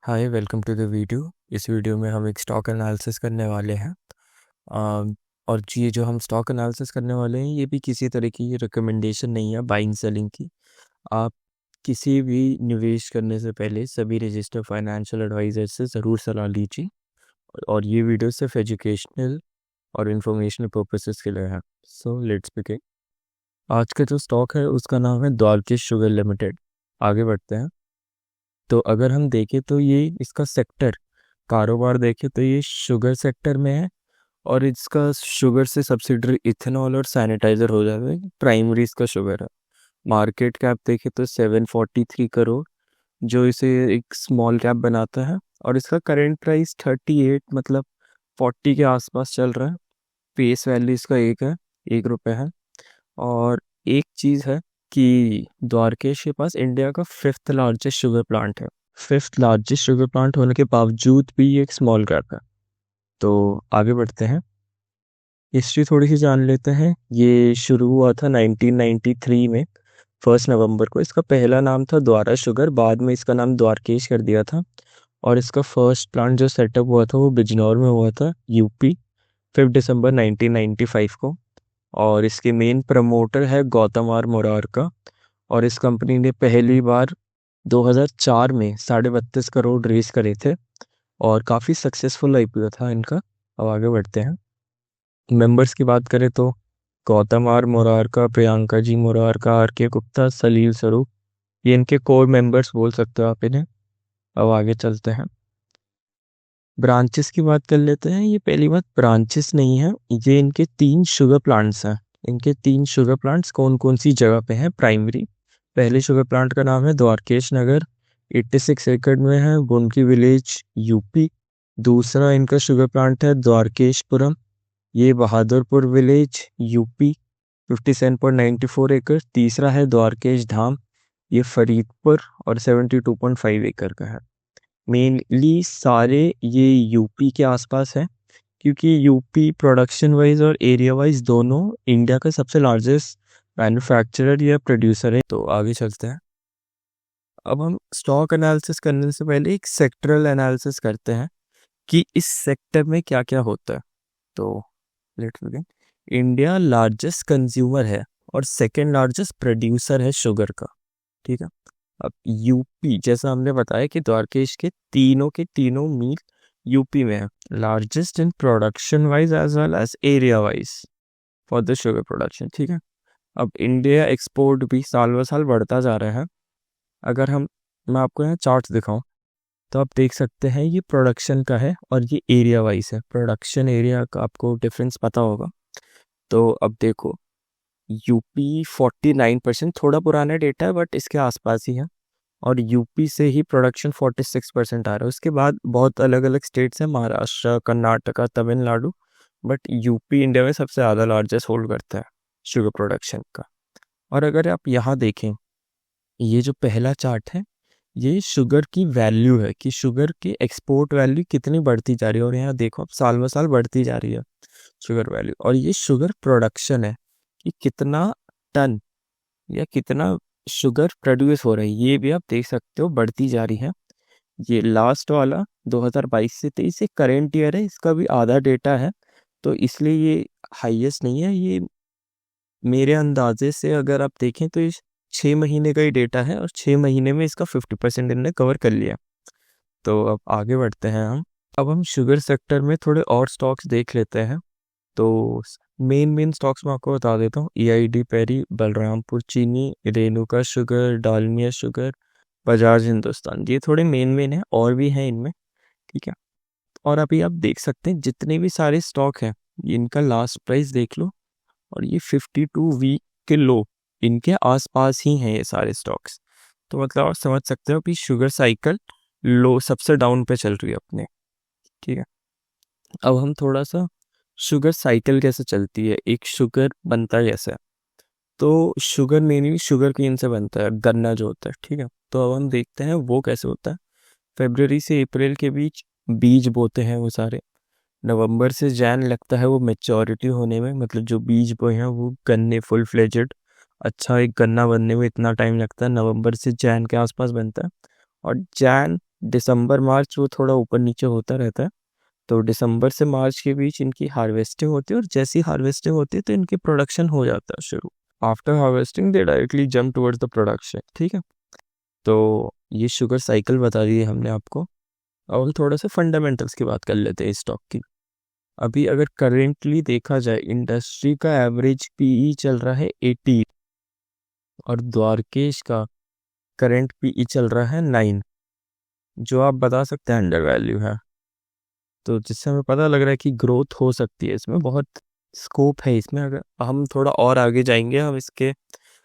Hi, welcome to the video. इस video में हम एक स्टॉक एनालिसिस करने वाले हैं। और ये जो हम स्टॉक एनालिसिस करने वाले हैं ये भी किसी तरह की रिकमेंडेशन नहीं है बाइंग सेलिंग की। आप किसी भी निवेश करने से पहले सभी रजिस्टर्ड फाइनेंशियल एडवाइजर से ज़रूर सलाह लीजिए। और ये वीडियो सिर्फ एजुकेशनल और इंफॉर्मेशनल पर्पसेस के लिए है। So let's begin. आज का जो स्टॉक है उसका नाम है द्वारकेश शुगर लिमिटेड। आगे बढ़ते हैं। तो अगर हम देखें तो ये इसका सेक्टर कारोबार देखें तो ये शुगर सेक्टर में है। और इसका शुगर से सब्सिडरी इथेनॉल और सैनिटाइजर हो जाता है। प्राइमरी इसका शुगर है। मार्केट कैप देखें तो 743 करोड़, जो इसे एक स्मॉल कैप बनाता है। और इसका करेंट प्राइस 38 मतलब 40 के आसपास चल रहा है। फेस वैल्यू इसका 1 रुपये है। और एक चीज़ है कि द्वारकेश के पास इंडिया का 5th लार्जेस्ट शुगर प्लांट है। 5th लार्जेस्ट शुगर प्लांट होने के बावजूद भी ये एक स्मॉल कैप है। तो आगे बढ़ते हैं। हिस्ट्री थोड़ी सी जान लेते हैं। ये शुरू हुआ था 1993 में 1 नवंबर को। इसका पहला नाम था द्वारा शुगर, बाद में इसका नाम द्वारकेश कर दिया था। और इसका फर्स्ट प्लांट जो सेटअप हुआ था वो बिजनौर में हुआ था, यूपी, 5 दिसंबर 1995 को। और इसके मेन प्रमोटर है गौतम आर मोरारका। और इस कंपनी ने पहली बार 2004 में 32.5 करोड़ रेस करे थे। और काफ़ी सक्सेसफुल आईपीओ था इनका। अब आगे बढ़ते हैं। मेंबर्स की बात करें तो Gautam R Morarka, Priyanka ji Morarka, R K Gupta, सलील स्वरूप, ये इनके कोर मेंबर्स बोल सकते हो आप इन्हें। अब आगे चलते हैं। ब्रांचेस की बात कर लेते हैं। ये पहली बात ब्रांचेस नहीं है, ये इनके 3 शुगर प्लांट्स हैं। इनके 3 शुगर प्लांट्स कौन कौन सी जगह पे हैं? प्राइमरी, पहले शुगर प्लांट का नाम है द्वारकेश नगर, 86 एकड़ में है, बुनकी विलेज, यूपी। दूसरा इनका शुगर प्लांट है द्वारकेशपुरम, ये बहादुरपुर विलेज, यूपी, 57.94 एकड़। तीसरा है द्वारकेश धाम, ये फरीदपुर और 72.5 एकड़ का है। मेनली सारे ये यूपी के आसपास है, क्योंकि यूपी प्रोडक्शन वाइज और एरिया वाइज दोनों इंडिया का सबसे लार्जेस्ट मैन्युफैक्चरर या प्रोड्यूसर है। तो आगे चलते हैं। अब हम स्टॉक एनालिसिस करने से पहले एक सेक्टरल एनालिसिस करते हैं कि इस सेक्टर में क्या क्या होता है। तो let's begin. India largest consumer है और सेकंड लार्जेस्ट प्रोड्यूसर है शुगर का। ठीक है। अब यूपी, जैसा हमने बताया कि द्वारकेश के तीनों मील यूपी में है, largest in production wise as well as area wise for the sugar production. ठीक है। अब इंडिया एक्सपोर्ट भी साल ब साल बढ़ता जा रहा है। अगर मैं आपको यहाँ चार्ट दिखाऊं तो आप देख सकते हैं ये प्रोडक्शन का है और ये एरिया वाइज है। प्रोडक्शन एरिया का आपको डिफरेंस पता होगा। तो अब देखो, यूपी 49%, थोड़ा पुराना डेटा है बट इसके आसपास ही है। और यूपी से ही प्रोडक्शन 46% आ रहा है। उसके बाद बहुत अलग अलग स्टेट्स हैं, Maharashtra, Karnataka, Tamil Nadu. But UP India में सबसे ज़्यादा लार्जेस्ट होल्ड करता है शुगर प्रोडक्शन का। और अगर आप यहाँ देखें, ये जो पहला चार्ट है ये शुगर की वैल्यू है कि शुगर की एक्सपोर्ट वैल्यू कितनी बढ़ती जा रही है। और यहाँ देखो, अब साल ब साल बढ़ती जा रही है शुगर वैल्यू। और ये शुगर प्रोडक्शन है कि कितना टन या कितना शुगर प्रोड्यूस हो रहा है, ये भी आप देख सकते हो बढ़ती जा रही है। ये लास्ट वाला 2022 से 23 से करेंट ईयर है, इसका भी आधा डेटा है। तो इसलिए ये हाईएस्ट नहीं है। ये मेरे अंदाजे से अगर आप देखें तो ये 6 महीने का ही डेटा है और 6 महीने में इसका 50% इनने कवर कर लिया। तो अब आगे बढ़ते हैं हम। अब हम शुगर सेक्टर में थोड़े और स्टॉक्स देख लेते हैं। तो मेन स्टॉक्स मैं आपको बता देता हूँ। EID पेरी, बलरामपुर चीनी, रेणुका शुगर, डालमिया शुगर, बजाज हिंदुस्तान, ये थोड़े मेन है, और भी हैं इनमें। ठीक है। और अभी आप देख सकते हैं जितने भी सारे स्टॉक हैं इनका लास्ट प्राइस देख लो। और ये 52 वीक के लो इनके आसपास ही हैं ये सारे स्टॉक्स। तो मतलब आप समझ सकते हो कि शुगर साइकिल लो सबसे डाउन पे चल रही है अपने। ठीक है। अब हम थोड़ा सा शुगर साइकिल कैसे चलती है, एक शुगर बनता है कैसे। तो शुगर मेनली शुगर केन से बनता है, गन्ना जो होता है। ठीक है। तो अब हम देखते हैं वो कैसे होता है। फरवरी से अप्रैल के बीच बीज बोते हैं वो सारे। नवंबर से जैन लगता है वो मेच्योरिटी होने में, मतलब जो बीज बोए हैं वो गन्ने फुल फ्लेजेड। अच्छा, एक गन्ना बनने में इतना टाइम लगता है, नवंबर से जैन के आसपास बनता है। और जैन दिसंबर मार्च वो थोड़ा ऊपर नीचे होता रहता है। तो दिसंबर से मार्च के बीच इनकी हार्वेस्टिंग होती है, और जैसी हार्वेस्टिंग होती है तो इनकी प्रोडक्शन हो जाता है शुरू। After harvesting they directly jump towards the production. ठीक है, तो ये शुगर साइकिल बता दी है हमने आपको। अब हम थोड़ा सा फंडामेंटल्स की बात कर लेते हैं स्टॉक की। अभी अगर करेंटली देखा जाए, इंडस्ट्री का एवरेज पीई चल रहा है 80, और द्वारकेश का करंट पीई चल रहा है 9, जो आप बता सकते हैं अंडर वैल्यू है। तो जिससे हमें पता लग रहा है कि ग्रोथ हो सकती है, इसमें बहुत स्कोप है। इसमें अगर हम थोड़ा और आगे जाएंगे, हम इसके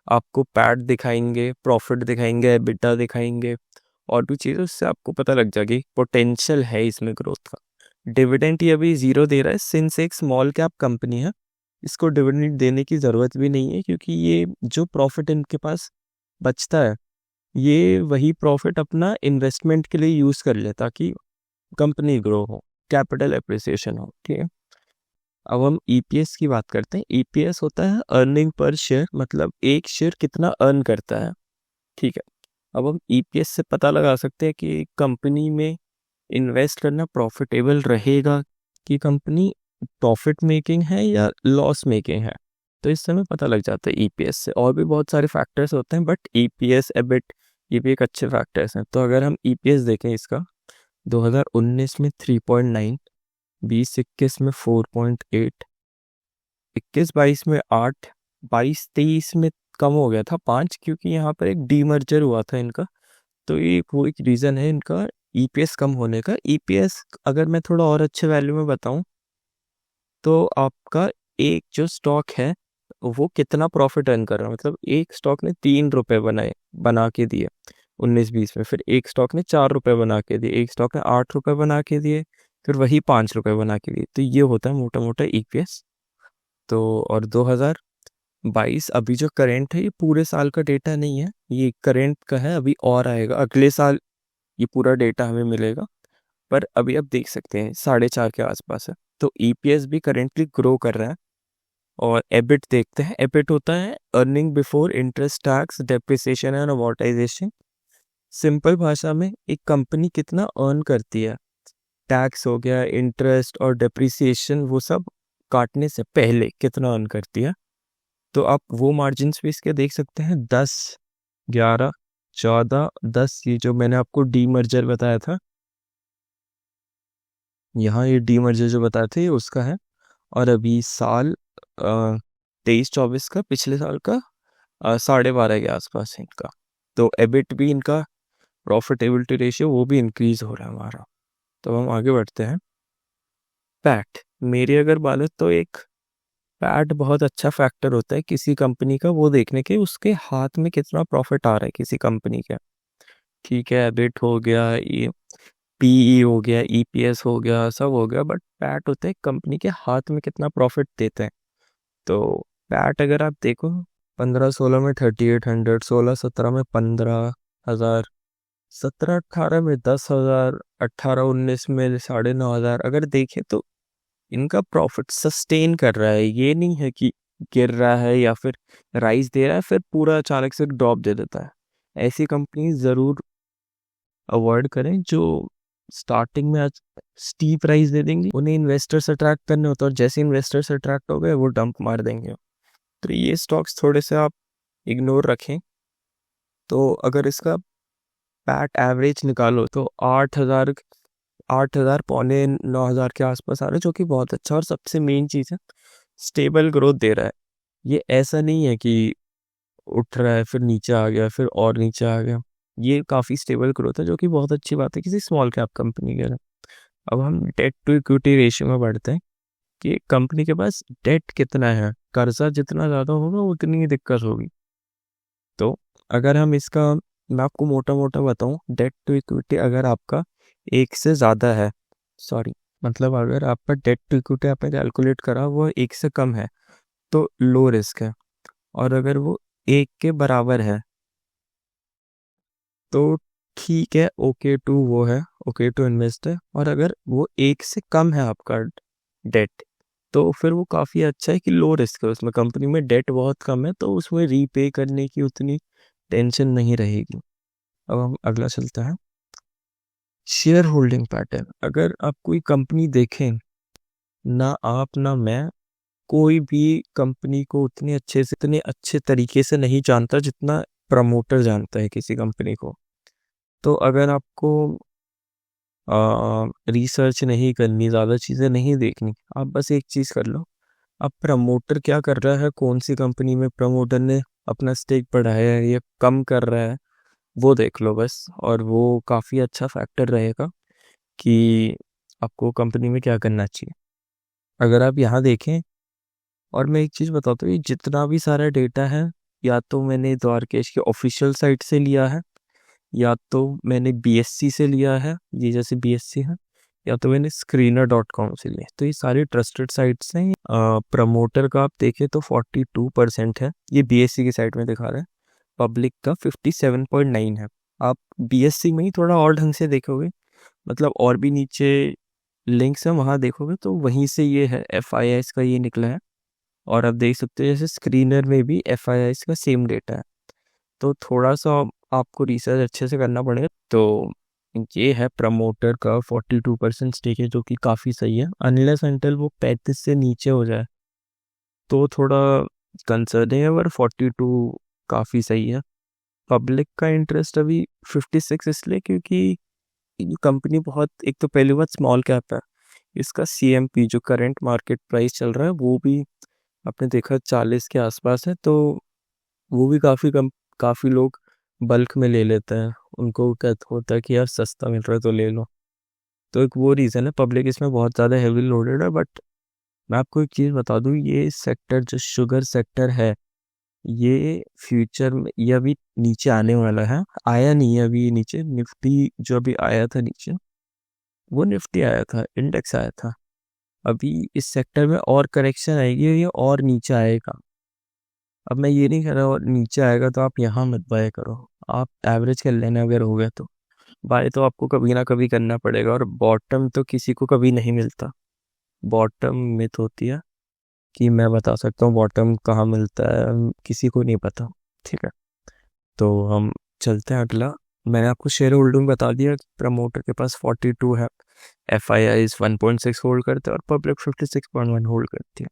आपको पैट दिखाएंगे, प्रॉफिट दिखाएंगे, एबिटा दिखाएंगे, और भी चीज़, उससे आपको पता लग जाएगी पोटेंशियल है इसमें ग्रोथ का। डिविडेंड ये अभी 0 दे रहा है, सिंस एक स्मॉल कैप कंपनी है, इसको डिविडेंड देने की ज़रूरत भी नहीं है, क्योंकि ये जो प्रॉफिट इनके पास बचता है, ये वही प्रॉफिट अपना इन्वेस्टमेंट के लिए यूज़ कर ले, ताकि कंपनी ग्रो हो, कैपिटल एप्रिसिएशन हो। ठीक है, अब हम ईपीएस की बात करते हैं। ईपीएस होता है अर्निंग पर शेयर, मतलब एक शेयर कितना अर्न करता है। ठीक है, अब हम ईपीएस से पता लगा सकते हैं कि कंपनी में इन्वेस्ट करना प्रॉफिटेबल रहेगा, कि कंपनी प्रॉफिट मेकिंग है या लॉस मेकिंग है। तो इस समय पता लग जाता है ईपीएस से। और भी बहुत सारे फैक्टर्स होते हैं, बट ईपीएस, एबिट, ये भी एक अच्छे फैक्टर्स हैं। तो अगर हम ईपीएस देखें इसका, 2019 में 3.9, 20-21 में 4.8, 21-22 में 8, 22-23 में कम हो गया था 5, क्योंकि यहाँ पर एक डीमर्जर हुआ था इनका। तो ये वो एक रीज़न है इनका ईपीएस कम होने का। ईपीएस अगर मैं थोड़ा और अच्छे वैल्यू में बताऊं, तो आपका एक जो स्टॉक है वो कितना प्रॉफिट अर्न कर रहा है, मतलब एक स्टॉक ने 3 रुपए बना के दिए 19-20 में, फिर एक स्टॉक ने 4 रुपए बना के दिए, एक स्टॉक ने 8 रुपए बना के दिए, फिर वही 5 रुपए बना के दिए। तो ये होता है मोटा मोटा ईपीएस। तो और 2022 अभी जो करंट है, ये पूरे साल का डेटा नहीं है, ये करंट का है, अभी और आएगा अगले साल ये पूरा डेटा हमें मिलेगा। पर अभी आप देख सकते हैं 4.5 के आसपास है। तो ईपीएस भी करेंटली ग्रो कर रहा है। और एबिट देखते हैं। एबिट होता है earning before interest, tax, depreciation and amortisation. Simple भाषा में एक कंपनी कितना अर्न करती है, टैक्स हो गया, इंटरेस्ट और डेप्रिसिएशन, वो सब काटने से पहले कितना अर्न करती है। तो आप वो मार्जिन्स भी इसके देख सकते हैं, 10, 11, 14, 10, ये जो मैंने आपको डीमर्जर बताया था, यहाँ ये डीमर्जर जो बताए थे ये उसका है। और अभी साल 23-24 का, पिछले साल का 12.5 के आसपास है इनका। तो एबिट भी इनका, प्रॉफिटेबिलिटी रेशियो, वो भी इंक्रीज हो रहा है हमारा। तो हम आगे बढ़ते हैं। पैट, मेरी अगर बात तो एक पैट बहुत अच्छा फैक्टर होता है किसी कंपनी का, वो देखने के उसके हाथ में कितना प्रॉफिट आ रहा है किसी कंपनी का। ठीक है, एबिट हो गया, ये पीई हो गया, ईपीएस हो गया, सब हो गया, बट पैट होता है कंपनी के हाथ में कितना प्रॉफिट देते हैं। तो पैट अगर आप देखो, 15-16 में 3800, 16-17 में 15,000, 17-18 में 10,000, 18-19 में 9,500, अगर देखें तो इनका प्रॉफिट सस्टेन कर रहा है। ये नहीं है कि गिर रहा है या फिर राइज दे रहा है फिर पूरा अचानक से ड्रॉप दे देता है। ऐसी कंपनी ज़रूर अवॉइड करें जो स्टार्टिंग में आज स्टीप राइज दे देंगी। उन्हें इन्वेस्टर्स अट्रैक्ट करने होते हैं, और जैसे इन्वेस्टर्स अट्रैक्ट हो गए वो डंप मार देंगे। तो ये स्टॉक्स थोड़े से आप इग्नोर रखें। तो अगर इसका पैट एवरेज निकालो तो 8,000, 8,000 पौने 9,000 के आसपास आ रहा है, जो कि बहुत अच्छा। और सबसे मेन चीज़ है, स्टेबल ग्रोथ दे रहा है। ये ऐसा नहीं है कि उठ रहा है फिर नीचे आ गया फिर और नीचे आ गया। ये काफ़ी स्टेबल ग्रोथ है, जो कि बहुत अच्छी बात है किसी स्मॉल कैप कंपनी के लिए। अब हम डेट टू इक्विटी रेशियो में बढ़ते हैं कि कंपनी के पास डेट कितना है। कर्जा जितना ज़्यादा होगा उतनी ही दिक्कत होगी। तो अगर हम इसका, मैं आपको मोटा मोटा बताऊं, डेट टू इक्विटी अगर आपका 1 से ज़्यादा है, सॉरी, मतलब अगर आपका डेट टू इक्विटी आपने कैलकुलेट करा वो 1 से कम है, तो लो रिस्क है। और अगर वो 1 के बराबर है तो ठीक है, ओके टू वो है, ओके टू इन्वेस्ट है। और अगर वो 1 से कम है आपका डेट, तो फिर वो काफ़ी अच्छा है कि लो रिस्क है, उसमें कंपनी में डेट बहुत कम है, तो उसमें रीपे करने की उतनी टेंशन नहीं रहेगी। अब हम अगला चलते हैं। शेयर होल्डिंग पैटर्न, अगर आप कोई कंपनी देखें, ना आप ना मैं कोई भी कंपनी को इतने अच्छे तरीके से नहीं जानता जितना प्रमोटर जानता है किसी कंपनी को। तो अगर आपको रिसर्च नहीं करनी, ज़्यादा चीज़ें नहीं देखनी, आप बस एक चीज़ कर लो, अब प्रमोटर क्या कर रहा है, कौन सी कंपनी में प्रमोटर ने अपना स्टेक बढ़ाया है या कम कर रहा है, वो देख लो बस। और वो काफ़ी अच्छा फैक्टर रहेगा कि आपको कंपनी में क्या करना चाहिए। अगर आप यहाँ देखें, और मैं एक चीज़ बताता हूँ, ये जितना भी सारा डेटा है, या तो मैंने द्वारकेश के ऑफिशियल साइट से लिया है, या तो मैंने बीएससी से लिया है, ये जैसे बीएससी है, या तो मैंने screener.com से लिया। तो ये सारी ट्रस्टेड साइट्स हैं। प्रमोटर का आप देखें तो 42% है, ये बीएससी की साइट में दिखा रहा है। पब्लिक का 57.9 है। आप बीएससी में ही थोड़ा और ढंग से देखोगे, मतलब और भी नीचे लिंक्स हैं, वहाँ देखोगे तो वहीं से ये है, FIS का ये निकला है। और आप देख सकते हो जैसे स्क्रीनर में भी FIS का सेम डेटा है। तो थोड़ा सा आपको रिसर्च अच्छे से करना पड़ेगा। तो ये है प्रमोटर का 42% स्टेक है, जो कि काफ़ी सही है। अनलेस अनटिल वो 35 से नीचे हो जाए तो थोड़ा कंसर्निंग है, पर 42 काफ़ी सही है। पब्लिक का इंटरेस्ट अभी 56 इसलिए क्योंकि ये कंपनी बहुत, एक तो पहली बात स्मॉल कैप है, इसका CMP जो करंट मार्केट प्राइस चल रहा है वो भी आपने देखा 40 के आसपास है। तो वो भी काफ़ी लोग बल्क में ले लेते हैं, उनको क्या होता है कि यार सस्ता मिल रहा है तो ले लो। तो एक वो रीज़न है, पब्लिक इसमें बहुत ज़्यादा हेवी लोडेड है। बट मैं आपको एक चीज़ बता दूं, ये सेक्टर जो शुगर सेक्टर है, ये फ्यूचर में ये अभी नीचे आने वाला है। आया नहीं है अभी ये नीचे, निफ्टी जो अभी आया था नीचे, वो निफ्टी आया था, इंडेक्स आया था। अभी इस सेक्टर में और करेक्शन आएगी, ये और नीचे आएगा। अब मैं ये नहीं कह रहा और नीचे आएगा तो आप यहाँ मत बाय करो, आप एवरेज कर लेना अगर हो गया तो। बाय तो आपको कभी ना कभी करना पड़ेगा, और बॉटम तो किसी को कभी नहीं मिलता। बॉटम मिथ होती है कि मैं बता सकता हूँ बॉटम कहाँ मिलता है, किसी को नहीं पता। ठीक है, तो हम चलते हैं अगला। मैंने आपको शेयर होल्डिंग बता दिया, प्रमोटर के पास 42 है, FIS 1.6 होल्ड करते हैं और पब्लिक 56.1 होल्ड करती है।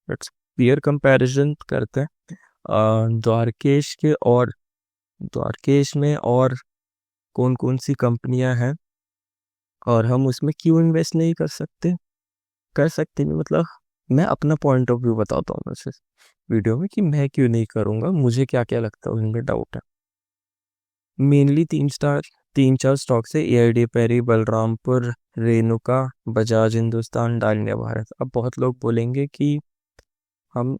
लेट्स पीयर कंपैरिजन करते हैं। द्वारकेश के और द्वारकेश में और कौन कौन सी कंपनियां हैं, और हम उसमें क्यों इन्वेस्ट नहीं कर सकते, कर सकते नहीं मतलब, मैं अपना पॉइंट ऑफ व्यू बताता हूँ वैसे वीडियो में कि मैं क्यों नहीं करूँगा, मुझे क्या क्या लगता है, उनमें डाउट है। मेनली तीन चार स्टॉक्स है, AID पेरी, बलरामपुर, रेणुका, बजाज हिंदुस्तान, डालमिया भारत। अब बहुत लोग बोलेंगे कि हम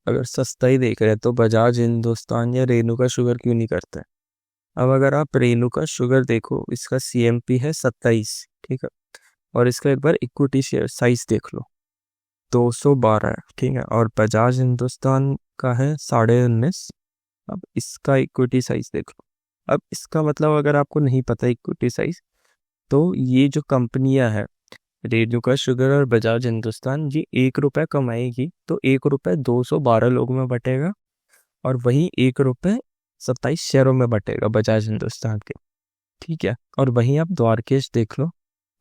अगर सस्ता ही देख रहे हैं तो बजाज हिंदुस्तान या रेणुका शुगर क्यों नहीं करते। अब अगर आप रेणुका शुगर देखो, इसका CMP है 27, ठीक है, और इसका एक बार इक्विटी शेयर साइज देख लो, 212 है, ठीक है, और बजाज हिंदुस्तान का है 19.5। अब इसका इक्विटी साइज देख लो। अब इसका मतलब अगर आपको नहीं पता इक्विटी साइज, तो ये जो कंपनियां हैं, रेणुका शुगर और बजाज हिंदुस्तान, ये 1 रुपए कमाएगी तो 1 रुपए 212 लोगों में बटेगा, और वही 1 रुपए 27 शेयरों में बटेगा बजाज हिंदुस्तान के। ठीक है, और वहीं आप द्वारकेश देख लो,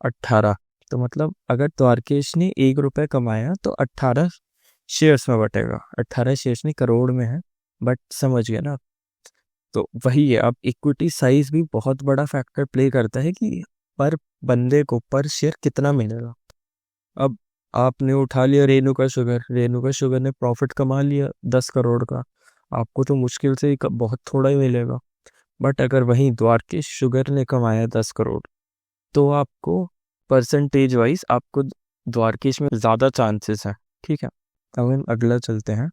18। तो मतलब अगर द्वारकेश ने 1 रुपए कमाया तो 18 शेयर्स में बटेगा। 18 शेयर्स नहीं, करोड़ में है, बट समझ गए ना आप। तो वही है, अब इक्विटी साइज भी बहुत बड़ा फैक्टर प्ले करता है कि पर बंदे को पर शेयर कितना मिलेगा। अब आपने उठा लिया रेणुका शुगर ने प्रॉफिट कमा लिया 10 करोड़ का, आपको तो मुश्किल से ही बहुत थोड़ा ही मिलेगा। बट अगर वहीं द्वारकेश शुगर ने कमाया 10 करोड़, तो आपको परसेंटेज वाइज आपको द्वारकेश में ज़्यादा चांसेस हैं। ठीक है, अब हम अगला चलते हैं।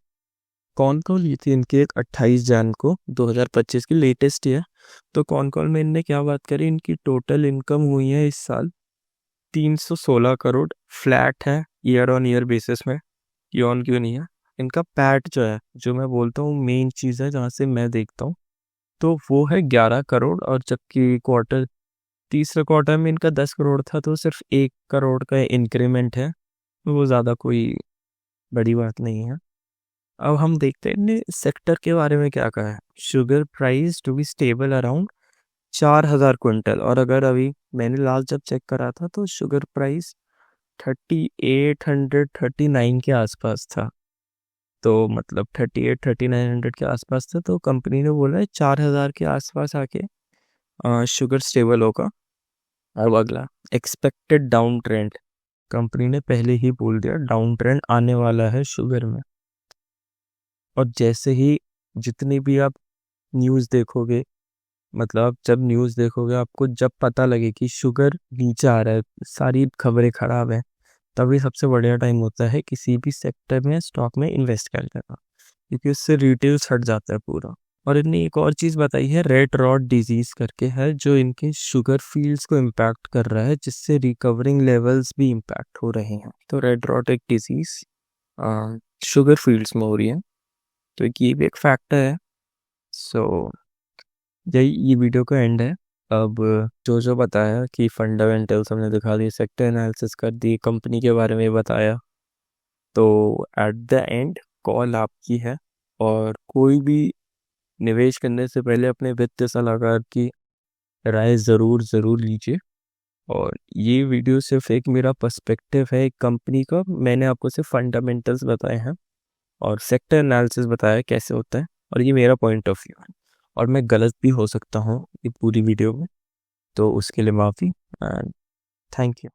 कौन कॉल ली थी इनकी एक 28 जन को 2025 की लेटेस्ट है। तो कौन कॉल में इनने क्या बात करी, इनकी टोटल इनकम हुई है इस साल 316 करोड़, फ्लैट है ईयर ऑन ईयर बेसिस में, ये ऑन क्यों नहीं है। इनका पैट जो है, जो मैं बोलता हूँ मेन चीज़ है जहाँ से मैं देखता हूँ, तो वो है 11 करोड़। और जबकि तीसरे क्वार्टर में इनका 10 करोड़ था, तो सिर्फ 1 करोड़ का इंक्रीमेंट है, वो ज़्यादा कोई बड़ी बात नहीं है। अब हम देखते हैं इनने सेक्टर के बारे में क्या कहा है। Sugar price to be stable around 4,000 quintal, और अगर अभी मैंने लास्ट जब चेक करा था तो शुगर प्राइस 3839 के आसपास था। तो मतलब 3900 के आसपास था, तो कंपनी ने बोला है 4000 के आसपास आके शुगर स्टेबल होगा। अब अगला एक्सपेक्टेड डाउन ट्रेंड, कंपनी ने पहले ही बोल दिया डाउन ट्रेंड आने वाला है शुगर में। और जैसे ही जितनी भी आप न्यूज़ देखोगे, मतलब जब न्यूज़ देखोगे आपको जब पता लगे कि शुगर नीचे आ रहा है, सारी खबरें खराब हैं, तभी सबसे बढ़िया टाइम होता है किसी भी सेक्टर में स्टॉक में इन्वेस्ट करने का, क्योंकि उससे रिटेल हट जाता है पूरा। और इनने एक और चीज़ बताई है, रेड रॉट डिजीज़ करके है, जो इनके शुगर फील्ड्स को इम्पैक्ट कर रहा है, जिससे रिकवरिंग लेवल्स भी इम्पैक्ट हो रहे हैं। तो रेड रॉट एक डिजीज़ शुगर फील्ड्स में हो रही है, तो ये भी एक फैक्टर है। सो यही ये वीडियो का एंड है। अब जो जो बताया कि फंडामेंटल्स हमने दिखा दिए, सेक्टर एनालिसिस कर दी, कंपनी के बारे में बताया, तो एट द एंड कॉल आपकी है। और कोई भी निवेश करने से पहले अपने वित्तीय सलाहकार की राय ज़रूर लीजिए। और ये वीडियो सिर्फ एक मेरा पर्सपेक्टिव है एक कंपनी का, मैंने आपको सिर्फ फंडामेंटल्स बताए हैं और सेक्टर एनालिसिस बताया कैसे होता है, और ये मेरा पॉइंट ऑफ व्यू है। और मैं गलत भी हो सकता हूँ ये पूरी वीडियो में, तो उसके लिए माफ़ी एंड थैंक यू।